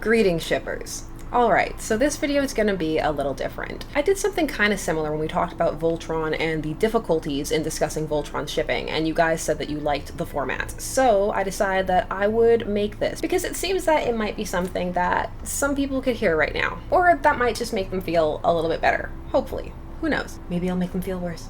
Greetings, shippers. Alright, so this video is going to be a little different. I did something kind of similar when we talked about Voltron and the difficulties in discussing Voltron shipping, and you guys said that you liked the format. So I decided that I would make this, because it seems that it might be something that some people could hear right now. Or that might just make them feel a little bit better. Hopefully. Who knows? Maybe I'll make them feel worse.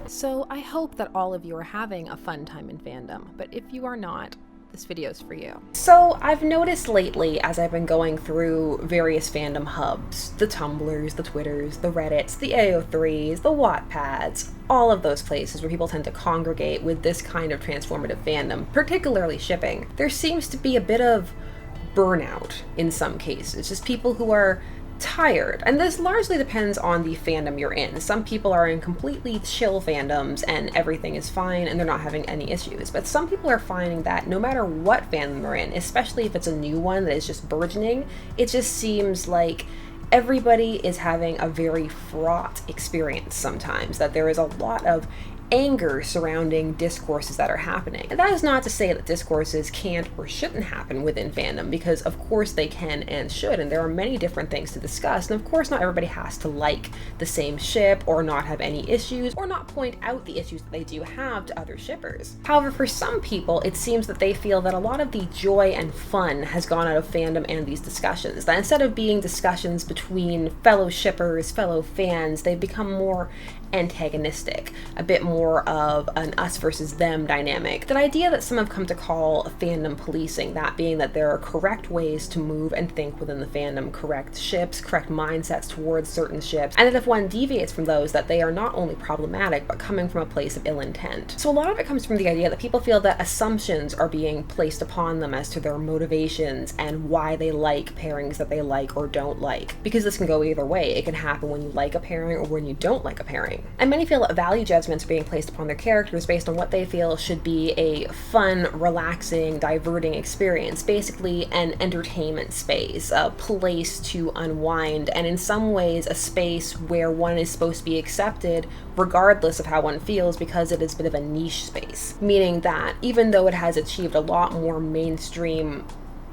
So I hope that all of you are having a fun time in fandom, but if you are not, this video's for you. So I've noticed lately, as I've been going through various fandom hubs, the Tumblrs, the Twitters, the Reddits, the AO3s, the Wattpads, all of those places where people tend to congregate with this kind of transformative fandom, particularly shipping, there seems to be a bit of burnout in some cases, just people who are tired. And this largely depends on the fandom you're in. Some people are in completely chill fandoms and everything is fine and they're not having any issues. But some people are finding that no matter what fandom they're in, especially if it's a new one that is just burgeoning, it just seems like everybody is having a very fraught experience sometimes, that there is a lot of anger surrounding discourses that are happening. And that is not to say that discourses can't or shouldn't happen within fandom, because of course they can and should, and there are many different things to discuss, and of course not everybody has to like the same ship or not have any issues or not point out the issues that they do have to other shippers. However, for some people it seems that they feel that a lot of the joy and fun has gone out of fandom and these discussions, that instead of being discussions between fellow shippers, fellow fans, they've become more antagonistic, a bit more of an us versus them dynamic. That idea that some have come to call fandom policing, that being that there are correct ways to move and think within the fandom, correct ships, correct mindsets towards certain ships, and that if one deviates from those, that they are not only problematic, but coming from a place of ill intent. So a lot of it comes from the idea that people feel that assumptions are being placed upon them as to their motivations and why they like pairings that they like or don't like. Because this can go either way. It can happen when you like a pairing or when you don't like a pairing. And many feel that value judgments are being placed upon their characters based on what they feel should be a fun, relaxing, diverting experience, basically an entertainment space, a place to unwind, and in some ways a space where one is supposed to be accepted regardless of how one feels, because it is a bit of a niche space. Meaning that even though it has achieved a lot more mainstream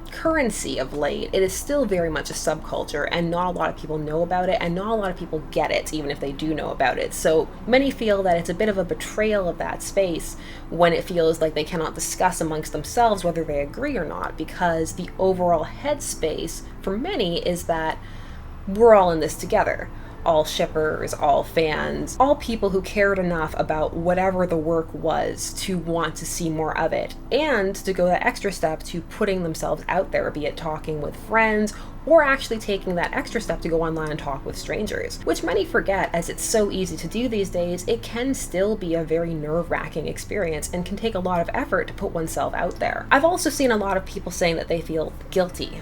currency of late, it is still very much a subculture, and not a lot of people know about it, and not a lot of people get it, even if they do know about it. So many feel that it's a bit of a betrayal of that space when it feels like they cannot discuss amongst themselves whether they agree or not, because the overall headspace for many is that we're all in this together. All shippers, all fans, all people who cared enough about whatever the work was to want to see more of it, and to go that extra step to putting themselves out there, be it talking with friends or actually taking that extra step to go online and talk with strangers, which many forget, as it's so easy to do these days. It can still be a very nerve-wracking experience and can take a lot of effort to put oneself out there. I've also seen a lot of people saying that they feel guilty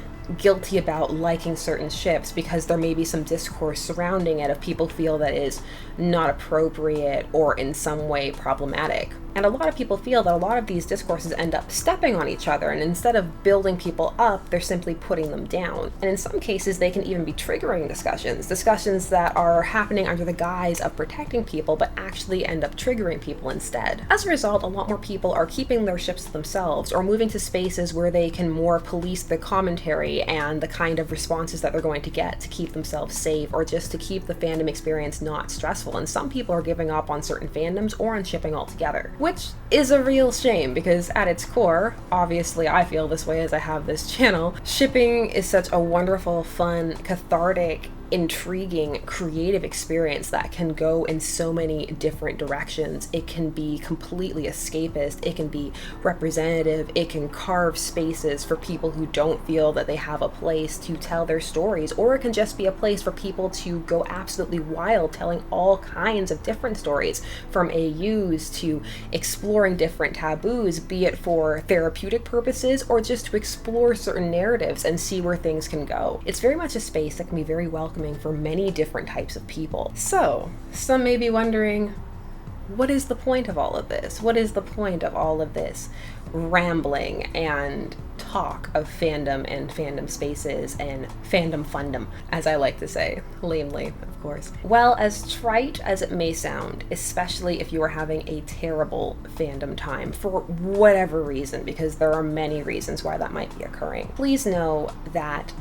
about liking certain ships because there may be some discourse surrounding it if people feel that is not appropriate or in some way problematic. And a lot of people feel that a lot of these discourses end up stepping on each other, and instead of building people up, they're simply putting them down. And in some cases, they can even be triggering discussions that are happening under the guise of protecting people, but actually end up triggering people instead. As a result, a lot more people are keeping their ships to themselves, or moving to spaces where they can more police the commentary and the kind of responses that they're going to get to keep themselves safe, or just to keep the fandom experience not stressful. And some people are giving up on certain fandoms or on shipping altogether, which is a real shame, because at its core, obviously I feel this way as I have this channel, shipping is such a wonderful, fun, cathartic, intriguing, creative experience that can go in so many different directions. It can be completely escapist, it can be representative, it can carve spaces for people who don't feel that they have a place to tell their stories, or it can just be a place for people to go absolutely wild, telling all kinds of different stories, from AUs to exploring different taboos, be it for therapeutic purposes or just to explore certain narratives and see where things can go. It's very much a space that can be very welcoming for many different types of people. So, some may be wondering, what is the point of all of this? What is the point of all of this rambling and talk of fandom and fandom spaces and fandom fundum, as I like to say, lamely, of course? Well, as trite as it may sound, especially if you are having a terrible fandom time for whatever reason, because there are many reasons why that might be occurring, please know that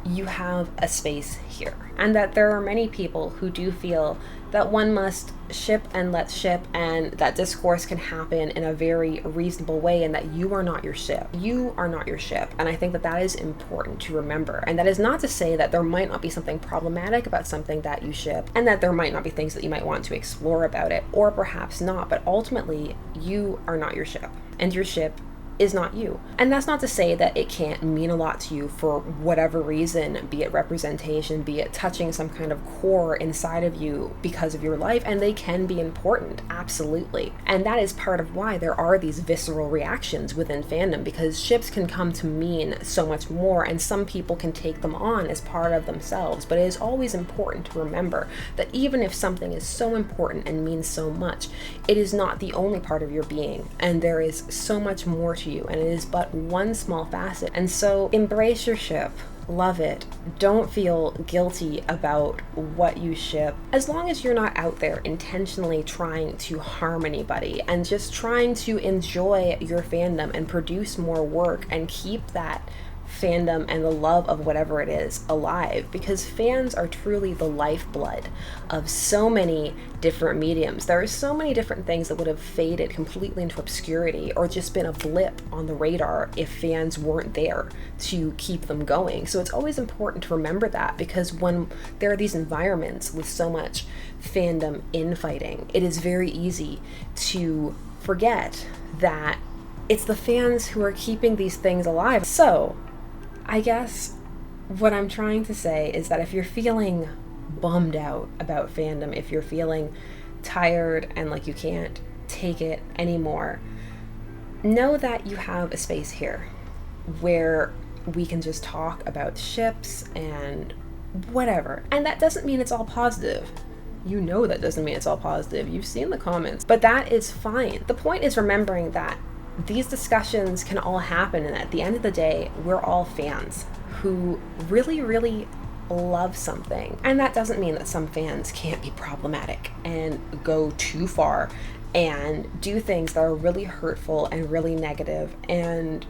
you have a space here, and that there are many people who do feel that one must ship and let ship, and that discourse can happen in a very reasonable way, and that you are not your ship. You are not your ship, and I think that that is important to remember. And that is not to say that there might not be something problematic about something that you ship, and that there might not be things that you might want to explore about it, or perhaps not, but ultimately, you are not your ship, and your ship is not you. And that's not to say that it can't mean a lot to you for whatever reason, be it representation, be it touching some kind of core inside of you because of your life, and they can be important, absolutely. And that is part of why there are these visceral reactions within fandom, because ships can come to mean so much more, and some people can take them on as part of themselves. But it is always important to remember that even if something is so important and means so much, it is not the only part of your being, and there is so much more to you, and it is but one small facet. And so embrace your ship, love it, don't feel guilty about what you ship, as long as you're not out there intentionally trying to harm anybody, and just trying to enjoy your fandom and produce more work and keep that fandom and the love of whatever it is alive, because fans are truly the lifeblood of so many different mediums. There are so many different things that would have faded completely into obscurity or just been a blip on the radar if fans weren't there to keep them going. So it's always important to remember that, because when there are these environments with so much fandom infighting, it is very easy to forget that it's the fans who are keeping these things alive. So I guess what I'm trying to say is that if you're feeling bummed out about fandom, if you're feeling tired and like you can't take it anymore, know that you have a space here where we can just talk about ships and whatever. And that doesn't mean it's all positive. You know that doesn't mean it's all positive. You've seen the comments, but that is fine. The point is remembering that these discussions can all happen, and at the end of the day, we're all fans who really, really love something. And that doesn't mean that some fans can't be problematic and go too far and do things that are really hurtful and really negative and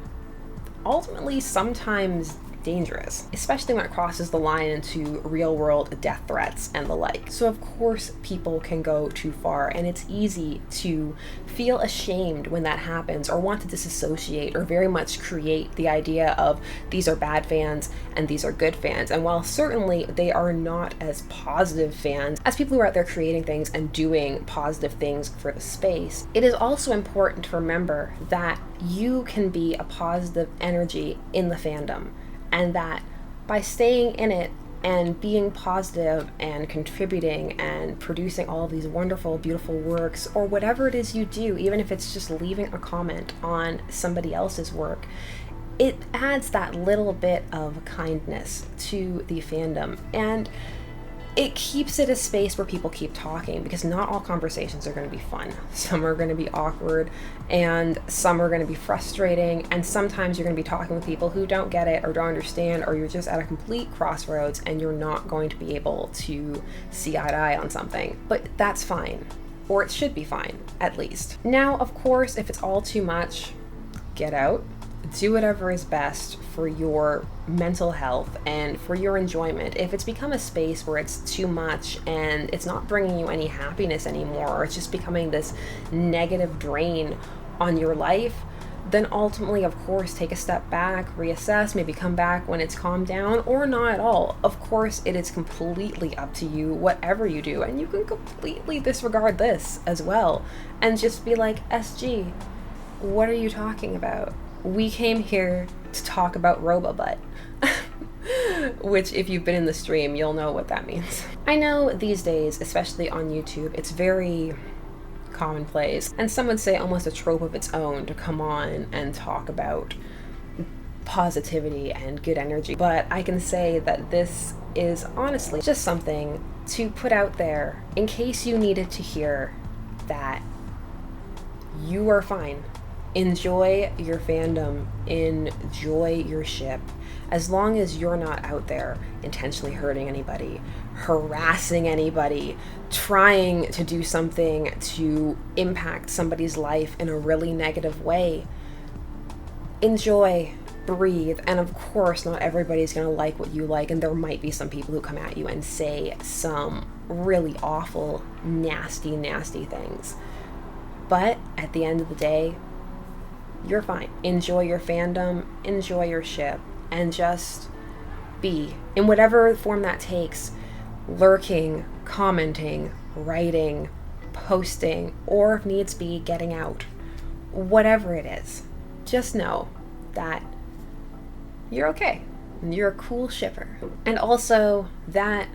ultimately sometimes dangerous, especially when it crosses the line into real world death threats and the like. So of course people can go too far, and it's easy to feel ashamed when that happens, or want to disassociate, or very much create the idea of these are bad fans and these are good fans. And while certainly they are not as positive fans as people who are out there creating things and doing positive things for the space, it is also important to remember that you can be a positive energy in the fandom, and that by staying in it and being positive and contributing and producing all of these wonderful, beautiful works, or whatever it is you do, even if it's just leaving a comment on somebody else's work, it adds that little bit of kindness to the fandom, and it keeps it a space where people keep talking, because not all conversations are going to be fun. Some are going to be awkward, and some are going to be frustrating, and sometimes you're going to be talking with people who don't get it or don't understand, or you're just at a complete crossroads and you're not going to be able to see eye to eye on something. But that's fine, or it should be fine, at least. Now, of course, if it's all too much, get out. Do whatever is best for your mental health and for your enjoyment. If it's become a space where it's too much and it's not bringing you any happiness anymore, or it's just becoming this negative drain on your life, then ultimately, of course, take a step back, reassess, maybe come back when it's calmed down, or not at all. Of course, it is completely up to you, whatever you do, and you can completely disregard this as well and just be like, SG, what are you talking about? We came here to talk about Robobutt, which if you've been in the stream, you'll know what that means. I know these days, especially on YouTube, it's very commonplace, and some would say almost a trope of its own, to come on and talk about positivity and good energy. But I can say that this is honestly just something to put out there in case you needed to hear that you are fine. Enjoy your fandom, enjoy your ship, as long as you're not out there intentionally hurting anybody, harassing anybody, trying to do something to impact somebody's life in a really negative way. Enjoy breathe. And of course, not everybody's gonna like what you like, and there might be some people who come at you and say some really awful, nasty, nasty things. But at the end of the day, you're fine. Enjoy your fandom, enjoy your ship, and just be, in whatever form that takes, lurking, commenting, writing, posting, or if needs be, getting out. Whatever it is, just know that you're okay. You're a cool shipper. And also that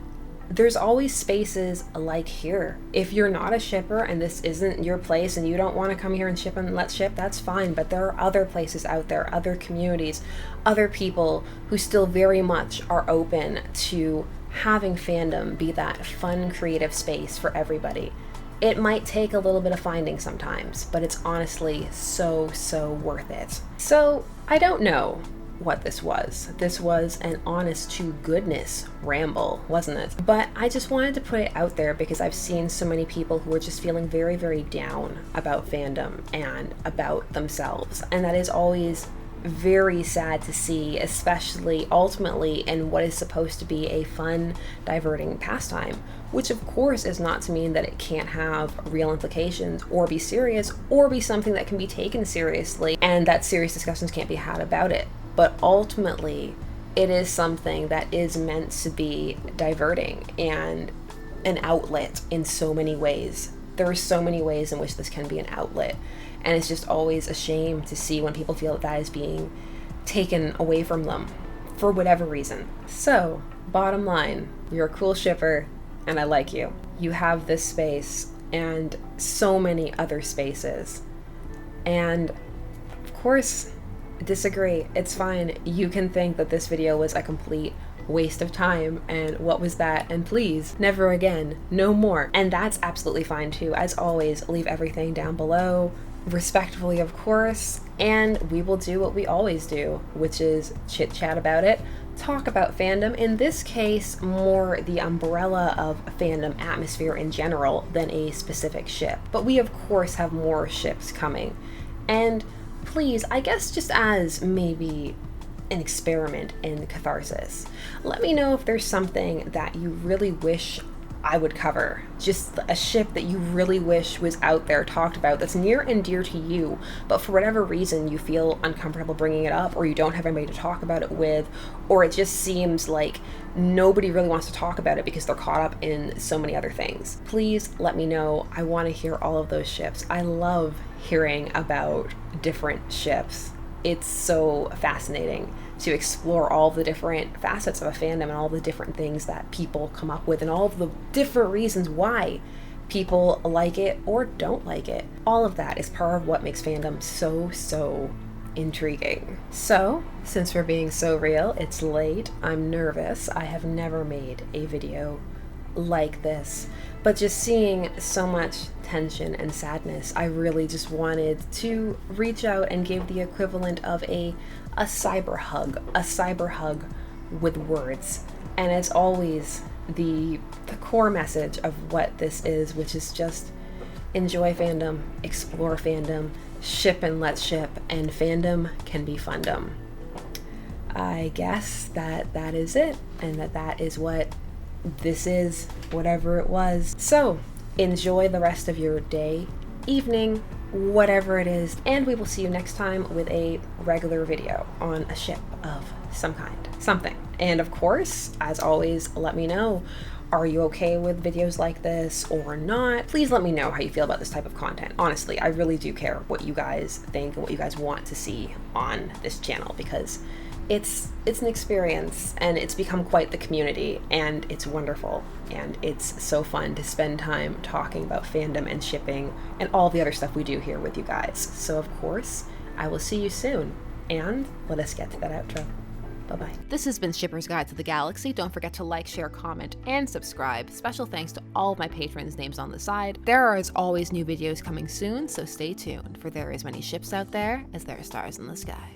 there's always spaces like here. If you're not a shipper and this isn't your place and you don't want to come here and ship and let's ship, that's fine. But there are other places out there, other communities, other people who still very much are open to having fandom be that fun, creative space for everybody. It might take a little bit of finding sometimes, but it's honestly so worth it. So I don't know what this was. This was an honest to goodness ramble, wasn't it? But I just wanted to put it out there because I've seen so many people who are just feeling very down about fandom and about themselves. And that is always very sad to see, especially ultimately in what is supposed to be a fun, diverting pastime, which of course is not to mean that it can't have real implications or be serious or be something that can be taken seriously and that serious discussions can't be had about it. But ultimately, it is something that is meant to be diverting and an outlet in so many ways. There are so many ways in which this can be an outlet. And it's just always a shame to see when people feel that is being taken away from them for whatever reason. So, bottom line, you're a cool shipper and I like you. You have this space and so many other spaces. And of course, disagree. It's fine. You can think that this video was a complete waste of time and what was that, and please never again, no more. And that's absolutely fine too. As always, leave everything down below, respectfully of course, and we will do what we always do, which is chit chat about it, talk about fandom, in this case more the umbrella of fandom atmosphere in general than a specific ship. But we of course have more ships coming. And please, I guess just as maybe an experiment in catharsis, let me know if there's something that you really wish I would cover. Just a ship that you really wish was out there, talked about, that's near and dear to you, but for whatever reason you feel uncomfortable bringing it up, or you don't have anybody to talk about it with, or it just seems like nobody really wants to talk about it because they're caught up in so many other things. Please let me know. I want to hear all of those ships. I love hearing about different ships. It's so fascinating to explore all the different facets of a fandom and all the different things that people come up with and all of the different reasons why people like it or don't like it. All of that is part of what makes fandom so intriguing. So, since we're being so real, it's late, I'm nervous, I have never made a video like this, but just seeing so much tension and sadness, I really just wanted to reach out and give the equivalent of a cyber hug with words. And as always, the core message of what this is, which is just enjoy fandom, explore fandom, ship and let's ship, and fandom can be fundom. I guess that is it, and that is what this is, whatever it was. So enjoy the rest of your day, evening, whatever it is, and we will see you next time with a regular video on a ship of some kind, something. And of course, as always, let me know, are you okay with videos like this or not? Please let me know how you feel about this type of content. Honestly, I really do care what you guys think and what you guys want to see on this channel, because it's an experience and it's become quite the community, and it's wonderful, and it's so fun to spend time talking about fandom and shipping and all the other stuff we do here with you guys. So of course, I will see you soon, and let us get to that outro. Bye-bye. This has been Shipper's Guide to the Galaxy. Don't forget to like, share, comment, and subscribe. Special thanks to all of my patrons' names on the side. There are as always new videos coming soon, so stay tuned, for there are as many ships out there as there are stars in the sky.